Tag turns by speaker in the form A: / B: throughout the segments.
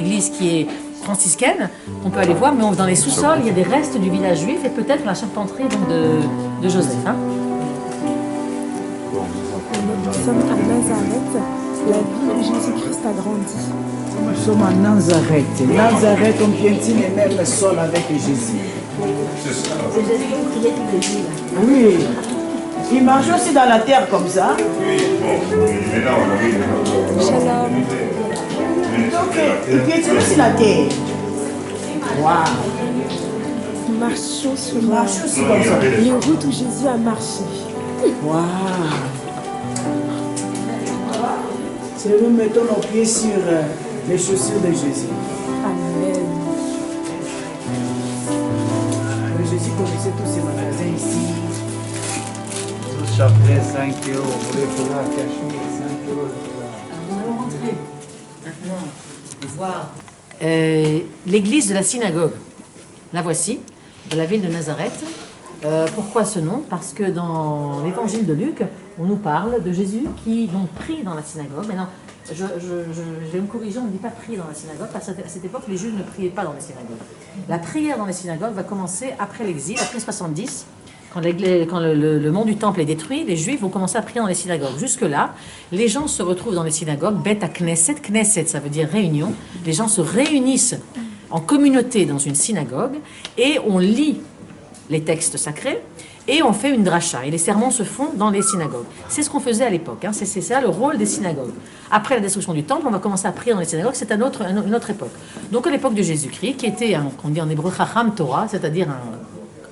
A: L'église qui est franciscaine, on peut aller voir, mais dans les sous-sols, il y a des restes du village juif et peut-être la charpenterie donc, de Joseph. Hein.
B: Nous sommes à Nazareth, la ville où Jésus-Christ a grandi.
C: Nous sommes à Nazareth. Nazareth, on piétine même le sol avec Jésus.
B: C'est Jésus qui priait tous les jours.
C: Oui. Il marche aussi dans la terre comme ça.
B: Shalom.
C: Donc, il piétine aussi la terre. Waouh.
B: Nous marchons sur
C: Il marche aussi comme ça.
B: les routes où Jésus a marché.
C: Waouh. C'est nous mettons nos pieds sur les chaussures de Jésus.
B: Amen.
C: Jésus connaissait tous ces magasins ici.
D: Tout chapelet 5 €, vous voulez pour la cachemire 5 €.
A: Nous allons rentrer maintenant voir l'église de la synagogue. La voici, de la ville de Nazareth. Pourquoi ce nom? Parce que dans l'évangile de Luc, on nous parle de Jésus qui donc prie dans la synagogue. Maintenant, je vais me corriger, on ne dit pas prier dans la synagogue, parce qu'à cette époque, les Juifs ne priaient pas dans les synagogues. La prière dans les synagogues va commencer après l'exil, après 70, quand le mont du temple est détruit, les Juifs vont commencer à prier dans les synagogues. Jusque-là, les gens se retrouvent dans les synagogues, Bet à Knesset, Knesset, ça veut dire réunion. Les gens se réunissent en communauté dans une synagogue et on lit les textes sacrés, et on fait une dracha. Et les sermons se font dans les synagogues. C'est ce qu'on faisait à l'époque. Hein. C'est ça le rôle des synagogues. Après la destruction du temple, on va commencer à prier dans les synagogues. C'est une autre époque. Donc à l'époque de Jésus-Christ, qui était, qu'on dit en hébreu, Chacham Torah, c'est-à-dire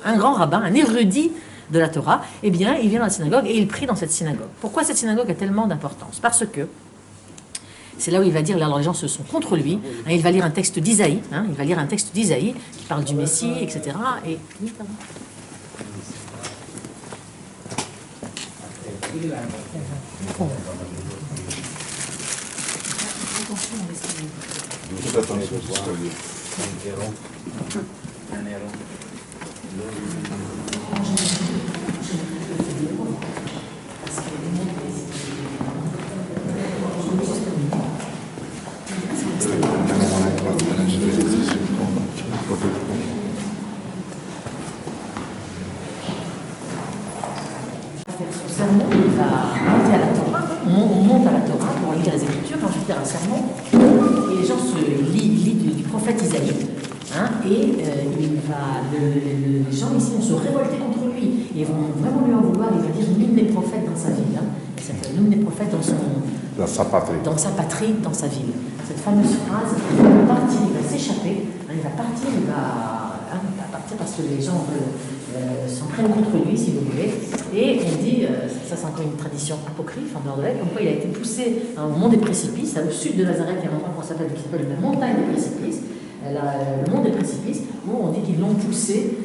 A: un grand rabbin, un érudit de la Torah, eh bien, il vient dans la synagogue et il prie dans cette synagogue. Pourquoi cette synagogue a tellement d'importance? Parce que c'est là où il va dire, alors les gens se sont contre lui, hein, il va lire un texte d'Isaïe, hein, il va lire un texte d'Isaïe qui parle du Messie, etc. Et... sermon, il va monter à la Torah, on monte à la Torah pour lire les Écritures, quand je vais faire un sermon, et les gens se lisent du prophète Isaïe, hein, et les gens ici vont se révolter contre lui, et vont vraiment lui en vouloir, il va dire l'une des prophètes dans sa ville, hein, l'une des prophètes dans sa patrie, dans sa ville. Cette fameuse phrase, il va partir, il va s'échapper, hein, il va partir parce que les gens s'en prennent contre lui, si vous voulez. Et on dit, ça c'est encore une tradition apocryphe en dehors de là, comme quoi il a été poussé au mont des précipices, au sud de Nazareth, il y a un endroit qui s'appelle la montagne des précipices, le mont des précipices, où on dit qu'ils l'ont poussé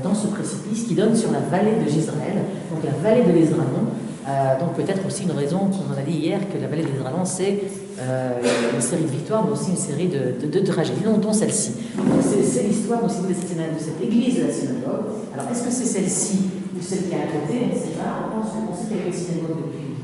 A: dans ce précipice qui donne sur la vallée de Jezreel, donc la vallée de l'Ezralon. Donc peut-être aussi une raison, comme on a dit hier, que la vallée de l'Ezralon, c'est une série de victoires, mais aussi une série de tragédies, dont celle-ci. C'est l'histoire aussi de cette église de la synagogue. Alors est-ce que c'est celle-ci ou celle qui est à côté? On ne sait pas. On sait qu'il y a une synagogue depuis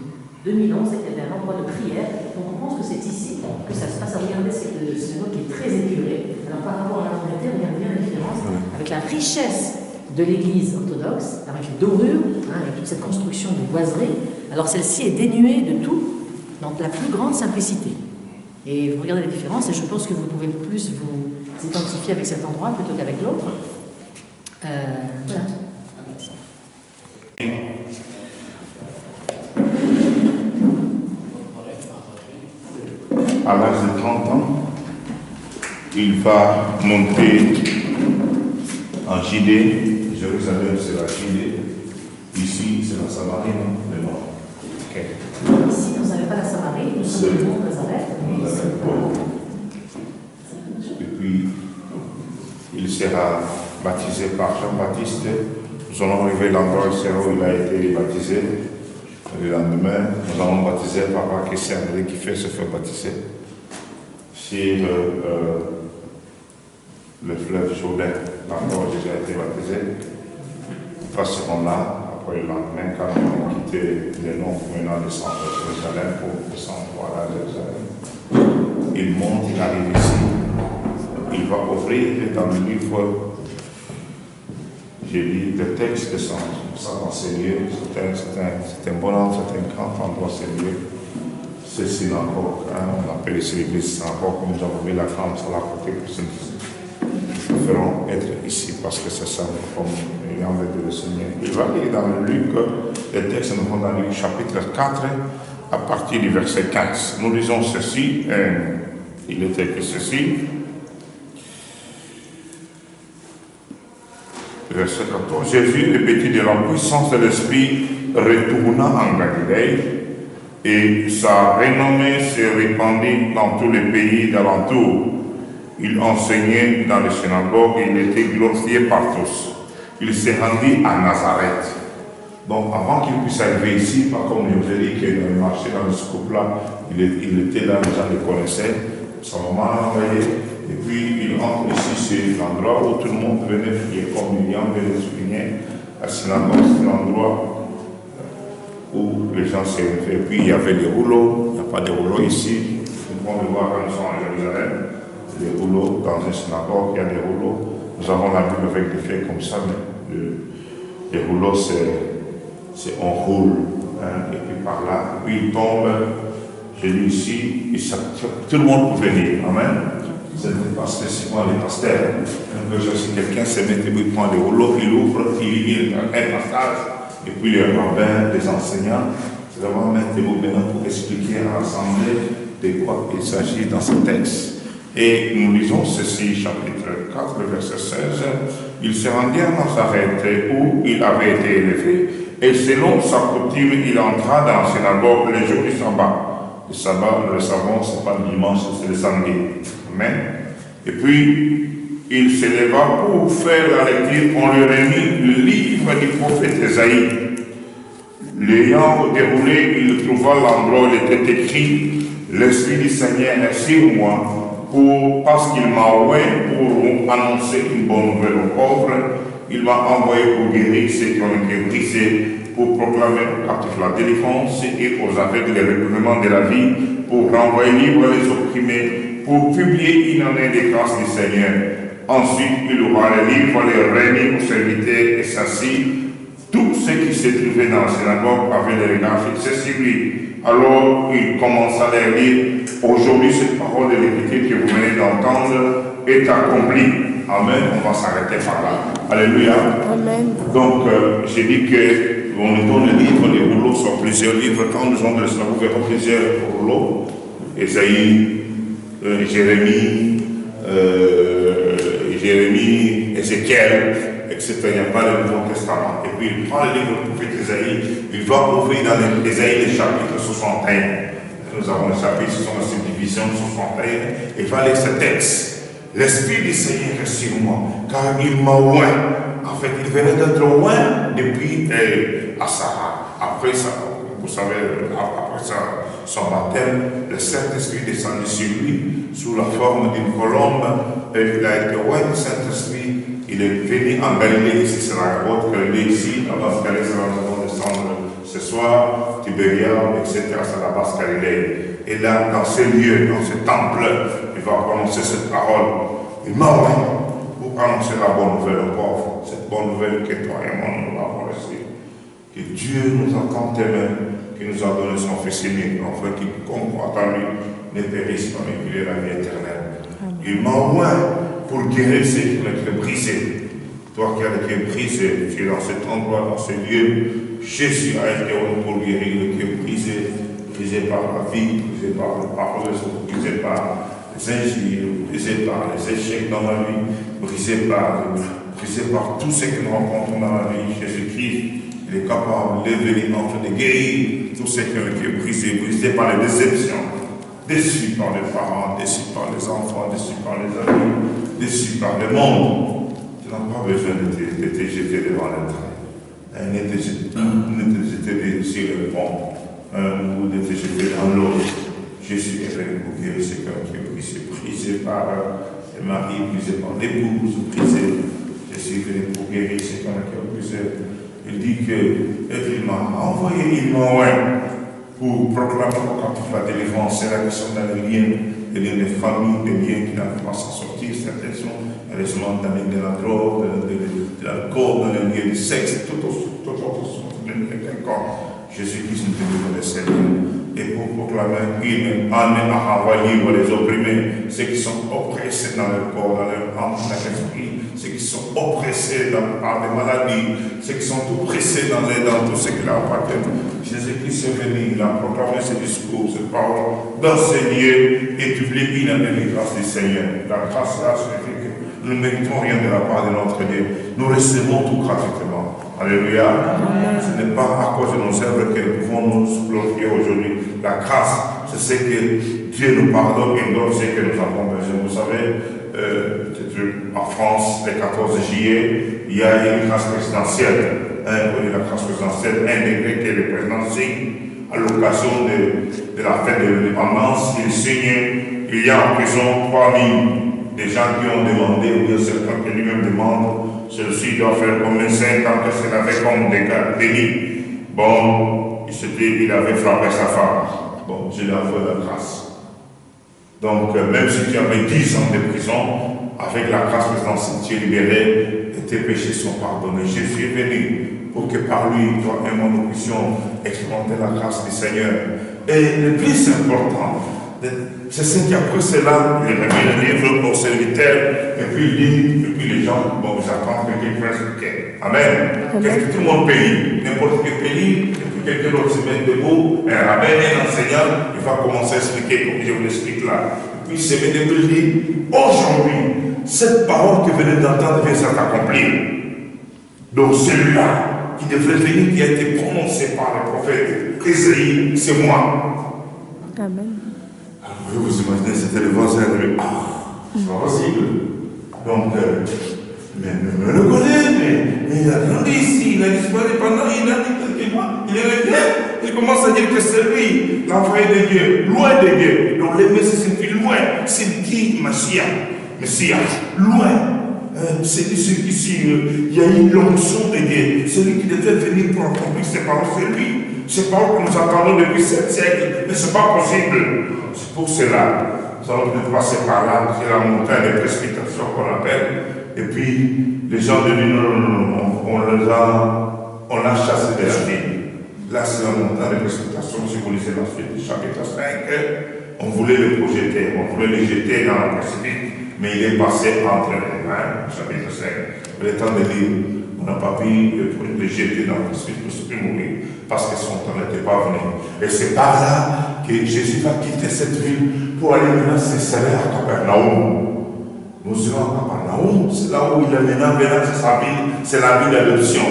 A: 2000 ans, c'est qu'il y avait un endroit de prière. Donc on pense que c'est ici que ça se passe. Regardez cette synagogue qui est très épurée. Alors par rapport à la Angleterre, regardez bien la différence avec la richesse de l'église orthodoxe, avec les dorures, hein, avec toute cette construction de boiserie. Alors celle-ci est dénuée de tout, dans la plus grande simplicité. Et vous regardez les différences, et je pense que vous pouvez plus vous identifier avec cet endroit plutôt qu'avec l'autre. Voilà.
E: À l'âge de 30 ans, il va monter en Judée. Jérusalem, c'est la Judée. Ici, c'est la Samarie, le nord. Okay.
A: Ici, vous n'avez pas la Samarie, nous sommes le mont Nazareth.
E: Et puis, il sera baptisé par Jean-Baptiste. Nous allons arriver l'endroit où il a été baptisé. Le lendemain, nous allons baptiser Papa Christian qui fait se faire baptiser sur le fleuve Jourdain. L'endroit où Jésus a été baptisé. Ils passeront là. Après le lendemain, quand on a quitté les noms venant de Jérusalem pour descendre à Jérusalem. il monte, il arrive ici. Il va ouvrir dans le livre, j'ai lu le texte de ça dans ces lieux. C'est un bon endroit, c'est un grand endroit, ces lieux. C'est synagogue, on appelle ici l'église synagogue, comme nous avons vu la femme sur la côté pour se nous ferons être ici parce que c'est ça, comme ayant vécu le Seigneur. Il va lire dans Luc, le texte, nous avons dans Luc chapitre 4, à partir du verset 15. Nous lisons ceci, il était écrit ceci. Verset 14. Jésus, revêtu de la puissance de l'Esprit, retourna en Galilée et sa renommée se répandit dans tous les pays d'alentour. Il enseignait dans les synagogues et il était glorifié par tous. Il se rendit à Nazareth. Donc avant qu'il puisse arriver ici, pas comme je vous ai dit qu'il marchait dans ce couple-là, il était là, les gens le connaissaient, sa maman l'a envoyé. Et puis il entre ici, c'est l'endroit où tout le monde venait prier, comme Lilian venait le souligner. La synagogue, c'est l'endroit où les gens se réunissaient. Et puis il y avait des rouleaux, il n'y a pas de rouleaux ici. Nous pouvons le voir quand nous sommes à Jérusalem. Des rouleaux, dans une synagogue, il y a des rouleaux. Nous avons la Bible avec des faits comme ça, mais les rouleaux, c'est on roule. Hein, et puis par là, puis il tombe. J'ai lu ici, et ça, tout le monde peut venir. Amen. C'est souvent les pasteurs. Si quelqu'un se met et il prend des rouleaux, il ouvre, il lit un passage, et puis les rabbins, les enseignants, c'est vraiment mettre des mots maintenant pour expliquer à l'assemblée de quoi il s'agit dans ce texte. Et nous lisons ceci, chapitre 4, verset 16. Il se rendit à Nazareth où il avait été élevé, et selon sa coutume, il entra dans la synagogue le jour du sabbat. Le sabbat, nous le savons, ce n'est pas le dimanche, c'est le samedi. Amen. Et puis, il se leva pour faire la lecture. On lui remit le livre du prophète Ésaïe. L'ayant déroulé, il trouva l'endroit où il était écrit « L'Esprit du Seigneur est sur moi, parce qu'il m'a envoyé pour annoncer une bonne nouvelle aux pauvres. Il m'a envoyé pour guérir ceux qui ont été brisés, pour proclamer aux captifs la délivrance et aux aveugles le recouvrement de la vie, pour renvoyer libres les opprimés, pour publier une année de grâce du Seigneur. Ensuite, il ouvra les livres, les remis aux serviteurs et s'assit. Tous ceux qui se trouvaient dans la synagogue avaient les regards fixés sur lui. Alors, il commença à leur dire, aujourd'hui, cette parole de l'Écriture que vous venez d'entendre est accomplie. Amen. On va s'arrêter par là. Alléluia. Amen. Donc, j'ai dit que on nous donne les livres, les rouleaux sont plusieurs livres. Quand nous sommes dans la synagogue, nous verrons plusieurs rouleaux. Ésaïe, Jérémie, Ézéchiel, etc. Il n'y a pas le Nouveau Testament. Et puis il prend le livre du prophète Ésaïe, il va ouvrir dans l'Ésaïe le chapitre 61. Nous avons le chapitre, ce sont la subdivision 61. Il va lire ce texte. L'Esprit du Seigneur est sur moi, car il m'a oint. En fait, il venait d'être oint depuis Assara. Après ça, vous savez, après ça, son baptême, le Saint-Esprit descendit sur lui sous la forme d'une colombe. Et il a été oint du Saint-Esprit. Il est venu en Galilée, ici c'est la haute Galilée, ici, la basse Galilée, c'est là où nous allons descendre ce soir, Tibériade, etc., c'est la basse Galilée. Et là, dans ces lieux, dans ce temple, il va prononcer cette parole. Il m'a oint pour annoncer la bonne nouvelle aux pauvres, cette bonne nouvelle que toi et moi nous avons reçue. Que Dieu nous a tant aimés, qui nous a donné son Fils unique, afin qu'il croit en lui, ne périsse pas, mais qu'il ait la vie éternelle. Il m'a oint pour guérir ceux qui ont été brisés. Toi qui as été brisé, tu es dans cet endroit, dans ce lieu. Jésus a été oint pour guérir le cœur brisé, brisé par la vie, brisé par le parole, brisé par les injures, brisé par les échecs dans la vie, brisé par tout ce que nous rencontrons dans la vie. Jésus-Christ, il est capable de lever, de guérir tous ceux qui ont été brisés, brisés par les déceptions, déçus par les parents, déçus par les enfants, déçus par les amis, déçus par le monde. Tu n'as pas besoin de te jeter devant le train. Ne te jeter sur le pont ou de te jeter dans l'eau. Jésus est venu pour guérir ce cœur qui est brisé par le mari, brisé par l'épouse, brisé. Jésus est venu pour guérir ce cœur qui est brisé. Il dit qu'il m'a envoyé, il m'a envoyé pour proclamer aux captifs la délivrance, c'est là qu'ils sont dans les liens, des familles, des liens qui n'arrivent pas à s'en sortir. Certaines sont malheureusement dans les liens de la drogue, de l'alcool, dans les liens du sexe, tout autre chose. Jésus-Christ nous donne le Seigneur. Et pour proclamer qu'il a envoyé les opprimés, ceux qui sont oppressés dans leur corps, dans leur âme, dans leur esprit, ceux qui sont oppressés par des maladies, ceux qui sont oppressés dans tout ce qui leur appartient. Jésus-Christ est venu, il a proclamé ce discours, cette parole, d'enseigner et publier une grâce du Seigneur. La grâce là signifie que nous ne méritons rien de la part de notre Dieu. Nous recevons tout gratuitement. Alléluia. Ce n'est pas à cause de nos œuvres que nous pouvons nous glorifier aujourd'hui. La grâce, c'est ce que Dieu nous pardonne et donne ce que nous avons besoin. Vous savez, en France, le 14 juillet, il y a une grâce présidentielle. La grâce présidentielle, un décret que le président signe à l'occasion de la fête de l'indépendance. Il signe, il y a en prison 3000 des gens qui ont demandé, ou bien certains qui lui-même demandent. Celui-ci doit faire combien 5 ans que cela fait comme des cas bénis. Bon, il avait frappé sa femme. Bon, je lui ai envoyé la grâce. Donc, même si tu avais 10 ans de prison, avec la grâce présidentielle, tu es libéré et tes péchés sont pardonnés. Jésus est venu pour que par lui, toi et moi, nous puissions expérimenter la grâce du Seigneur. Et le plus important, c'est ce qu'après cela, il remet le livre au serviteur, et puis il dit, et puis les gens, bon, j'attends que quelqu'un explique. Amen. Qu'est-ce que tout le monde paye? N'importe quel pays, et puis quelqu'un d'autre se met debout, un rabbin, un enseignant, il va commencer à expliquer, comme je vous l'explique là. Et puis il se met debout, il dit, aujourd'hui, cette parole que vous venez d'entendre vient s'accomplir. Donc celui-là, qui devrait venir, qui a été prononcé par le prophète Ésaïe, c'est moi.
B: Amen.
E: Vous imaginez, c'était le voisin de c'est pas possible. Donc, mais le connaît, mais il a grandi ici, il a disparu pendant, il a dit quelques mois, il est revenu, il commence à dire que c'est lui, l'envoyé de Dieu, loin de Dieu. Donc les messieurs signifient loin, c'est qui Messia, loin. C'est ici, il y a une l'onction de Dieu, celui qui devait venir pour accomplir ses paroles, c'est lui. Ces paroles que nous entendons depuis 7 siècles, mais ce n'est pas possible. C'est pour cela, nous allons peut-être passer par là, c'est la montagne de précipitation qu'on appelle, et puis les gens de l'île, on l'a chassé de la ville. Là, c'est la montagne de précipitation, si vous lisez la suite du chapitre 5, on voulait le projeter, on voulait le jeter dans le précipice, mais il est passé entre les mains, chapitre 5. Mais le temps de lire, on n'a pas pu le jeter dans le précipice pour se faire mourir, parce que son temps n'était pas venu. Et c'est par là que Jésus va quitter cette ville pour aller maintenant s'installer à Capernaum. Nous irons à Capernaum, c'est là où il est maintenant c'est sa ville, c'est la ville d'adoption,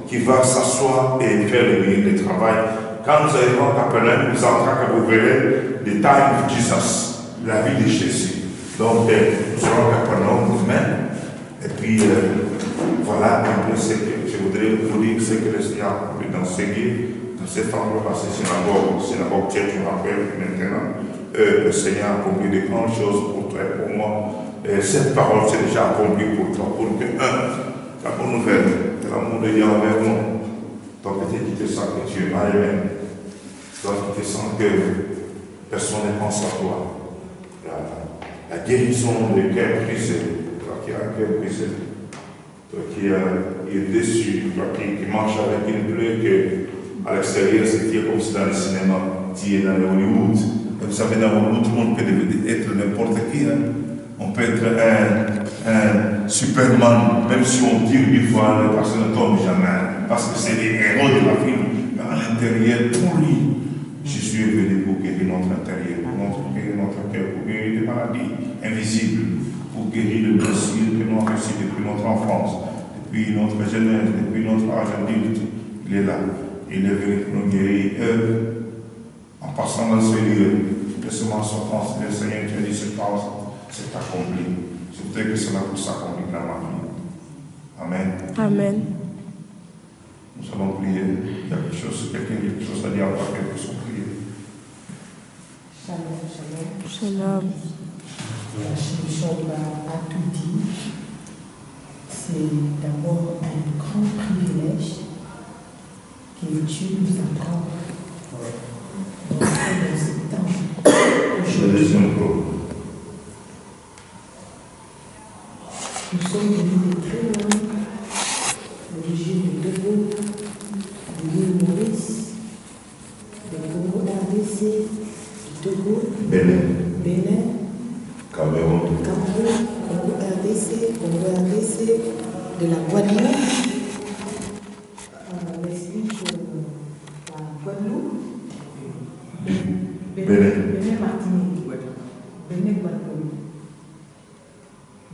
E: qui va s'asseoir et faire le travail. Quand nous arriverons à Capernaum, nous entrons que vous verrez the time of Jesus, la vie de Jésus. Donc, nous serons à Capernaum demain. Et puis, voilà un peu ce que je voudrais vous dire, ce que le Seigneur a voulu enseigner dans cet endroit, dans cette synagogue que je rappelle maintenant. Le Seigneur a accompli de grandes choses pour toi et pour moi. Et cette parole s'est déjà accomplie pour toi, pour que, la bonne nouvelle, de l'amour de Dieu envers nous. Donc, peut-être qu'il te sent que tu es mal aimé. Donc, il te sent que personne ne pense à toi. La guérison de cœur brisé. Toi qui as un cœur brisé, toi qui est déçu, toi qui marche avec une plaie que à l'extérieur c'était comme si dans le cinéma, tu es dans le Hollywood. Vous savez, dans Hollywood, tout le monde peut être n'importe qui. Hein? On peut être un Superman, même si on tire 1000 fois, la personne ne tombe jamais, parce que c'est les héros de la film. Mais à l'intérieur, pour lui, Jésus est venu pour guérir notre intérieur, pour guérir notre cœur, pour guérir des maladies invisibles, pour guérir le blessure que nous avons reçu depuis notre enfance, depuis notre jeunesse, depuis notre âge adulte. Il est là. Il est venu pour nous guérir. En passant dans ce lieu, laissez-moi sortir, le Seigneur, tu as dit cette parole, c'est accompli. Je voudrais que cela puisse s'accomplir dans ma vie. Amen.
B: Amen.
E: Nous allons prier. Il y a quelque chose à dire encore, quelque chose à prier.
A: Shalom, shalom.
B: Shalom.
A: La solution à tout dire, c'est d'abord un grand privilège que Dieu nous accorde dans ce temps.
E: Je le dis encore.
A: Nous sommes venus de très loin, d'origine du Togo, de l'île Maurice, de Congo RDC, du Togo, Bénin,
E: Cameroun,
A: Congo RDC, de la Guadeloupe, Bénin Martinique, Bénin Guadeloupe.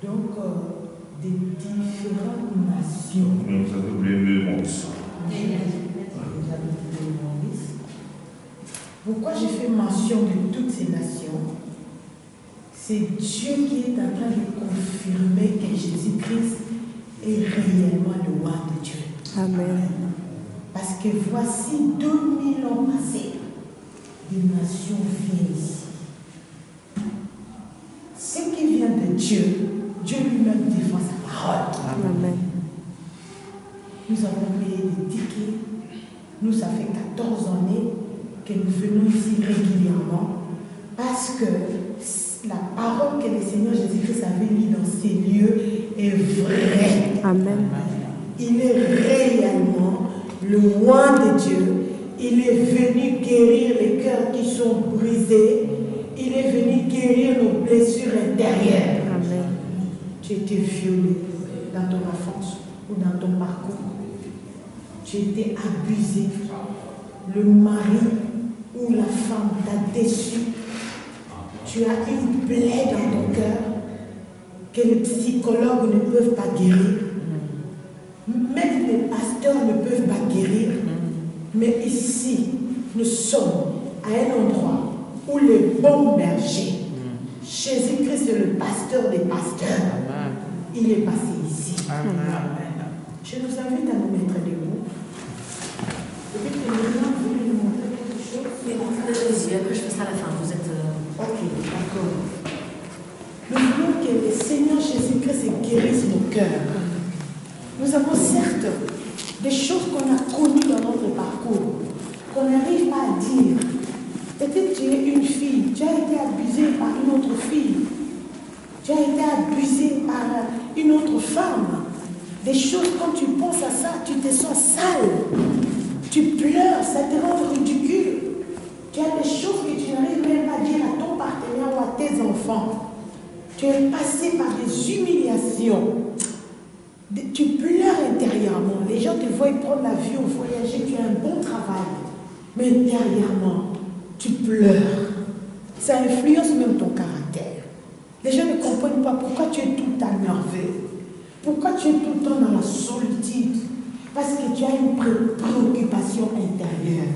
A: Donc, des différentes nations.
E: Nous avons oublié le Maurice.
A: Pourquoi j'ai fait mention de toutes ces nations? C'est Dieu qui est en train de confirmer que Jésus-Christ est réellement le roi de Dieu.
B: Amen.
A: Parce que voici 2000 ans passés, des nations viennent ici. Ce qui vient de Dieu, Dieu lui-même défend sa parole.
B: Amen.
A: Nous avons payé des tickets. Nous, ça fait 14 années que nous venons ici régulièrement parce que la parole que le Seigneur Jésus-Christ avait mise dans ces lieux est vraie.
B: Amen.
A: Il est réellement le roi de Dieu. Il est venu guérir les cœurs qui sont brisés. Il est venu guérir nos blessures intérieures.
B: Amen.
A: Tu étais violé dans ton enfance ou dans ton parcours. Tu étais abusé. Le mari ou la femme t'a déçu. Tu as une plaie dans ton cœur que les psychologues ne peuvent pas guérir. Même les pasteurs ne peuvent pas guérir. Mais ici, nous sommes à un endroit où le bon berger, Jésus-Christ est le pasteur des pasteurs, il est passé ici. Je nous invite à nous mettre debout. Peut-être que les gens voulaient nous montrer quelque chose.
F: Allez-y, après je fais ça à la fin. Vous êtes.
A: Ok, d'accord. Nous voulons que le Seigneur Jésus-Christ guérisse nos cœurs. Nous avons certes des choses qu'on a connues dans notre parcours, qu'on n'arrive pas à dire. Peut-être tu es une fille, tu as été abusée par une autre fille, tu as été abusée par une autre femme. Des choses, quand tu penses à ça, tu te sens sale. Tu pleures, ça te rend ridicule. Tu as des choses que tu n'arrives même pas à dire à ton partenaire ou à tes enfants. Tu es passé par des humiliations. Tu pleures intérieurement. Les gens te voient prendre l'avion, voyager, tu as un bon travail. Mais intérieurement, tu pleures. Ça influence même ton caractère. Les gens ne comprennent pas pourquoi tu es tout le temps énervé. Pourquoi tu es tout le temps dans la solitude. Parce que tu as une préoccupation intérieure.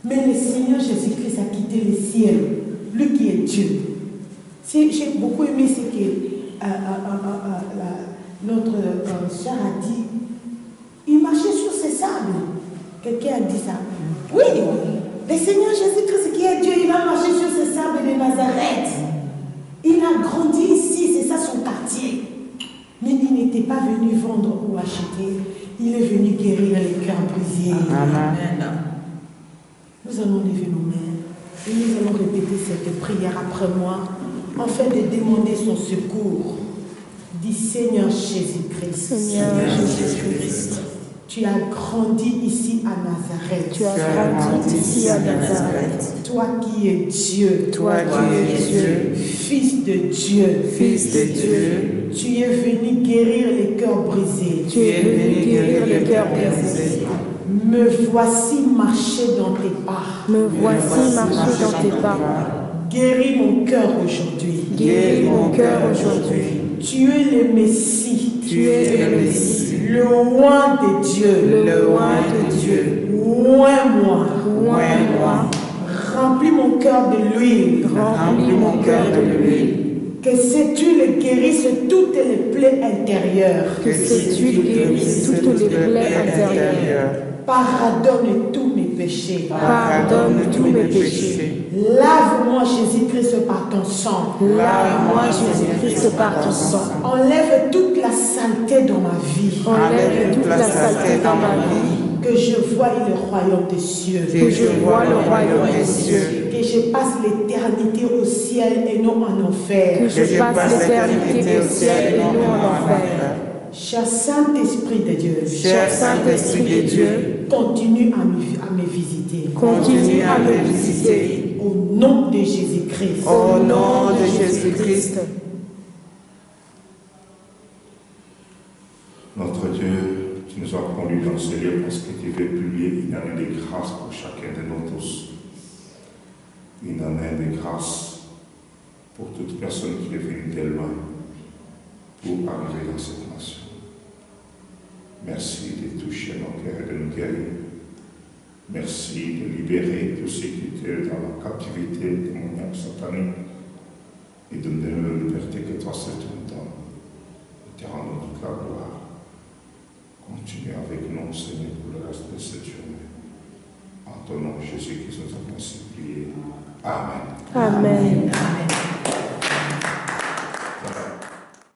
A: Mais le Seigneur Jésus-Christ a quitté le ciel, lui qui est Dieu. J'ai beaucoup aimé ce que notre sœur a dit. Il marchait sur ces sables. Quelqu'un a dit ça. Oui, le Seigneur Jésus-Christ qui est Dieu, il a marché sur ces sables de Nazareth. Il a grandi ici, c'est ça son quartier. Mais il n'était pas venu vendre ou acheter. Il est venu guérir les cœurs brisés. Amen. Nous allons lever nos mains et nous allons répéter cette prière après moi, afin de demander son secours. Dis Seigneur Jésus-Christ.
B: Seigneur Jésus-Christ.
A: Tu as grandi ici à Nazareth.
B: Tu as grandi ici à Nazareth.
A: Toi qui es Dieu.
B: Toi qui es Dieu.
A: Fils de Dieu.
B: Fils de Dieu.
A: Tu es venu guérir les cœurs brisés.
B: Tu es venu guérir les cœurs brisés.
A: Me voici marcher dans tes pas.
B: Me voici marcher dans tes pas.
A: Guéris mon cœur aujourd'hui.
B: Guéris mon cœur aujourd'hui.
A: Tu es le Messie.
B: Tu es le Messie.
A: Le roi de Dieu.
B: Le roi de Dieu.
A: Oins-moi.
B: Oins-moi.
A: Remplis mon cœur de l'huile.
B: Remplis mon cœur de l'huile.
A: Que cette huile guérisse toutes les plaies intérieures.
B: Que cette huile guérisse toutes les plaies intérieures.
A: Pardonne tous mes péchés.
B: Pardonne tous mes péchés.
A: Lave-moi, Jésus-Christ, par ton sang.
B: Lave-moi, Jésus-Christ, par ton sang.
A: Enlève toute la saleté dans ma vie.
B: Enlève toute la saleté dans ma vie.
A: Que je voie le royaume des cieux.
B: Que je voie le royaume des cieux.
A: Que
G: je passe l'éternité au ciel et non en enfer.
B: Que je passe l'éternité au ciel et non en enfer.
G: Cher Saint-Esprit de Dieu,
B: Cher Saint-Esprit de Dieu,
G: continue à me visiter.
B: continue à me visiter.
G: Au nom de Jésus-Christ.
B: Au nom de Jésus-Christ.
E: Notre Dieu, tu nous as conduits dans ce lieu parce que tu veux publier une année de grâce pour chacun de nous tous. Une année de grâce pour toute personne qui est venue de loin pour arriver dans cette nation. Merci de toucher nos cœurs et de nous guérir. Merci de libérer tous ceux qui étaient dans la captivité démoniaque satanique et de nous donner la liberté que toi seul tu nous donnes. Et te rendre toute la gloire. Continue avec nous, Seigneur, pour le reste de cette journée. En ton nom, Jésus, qui nous a supplié. Amen.
B: Amen.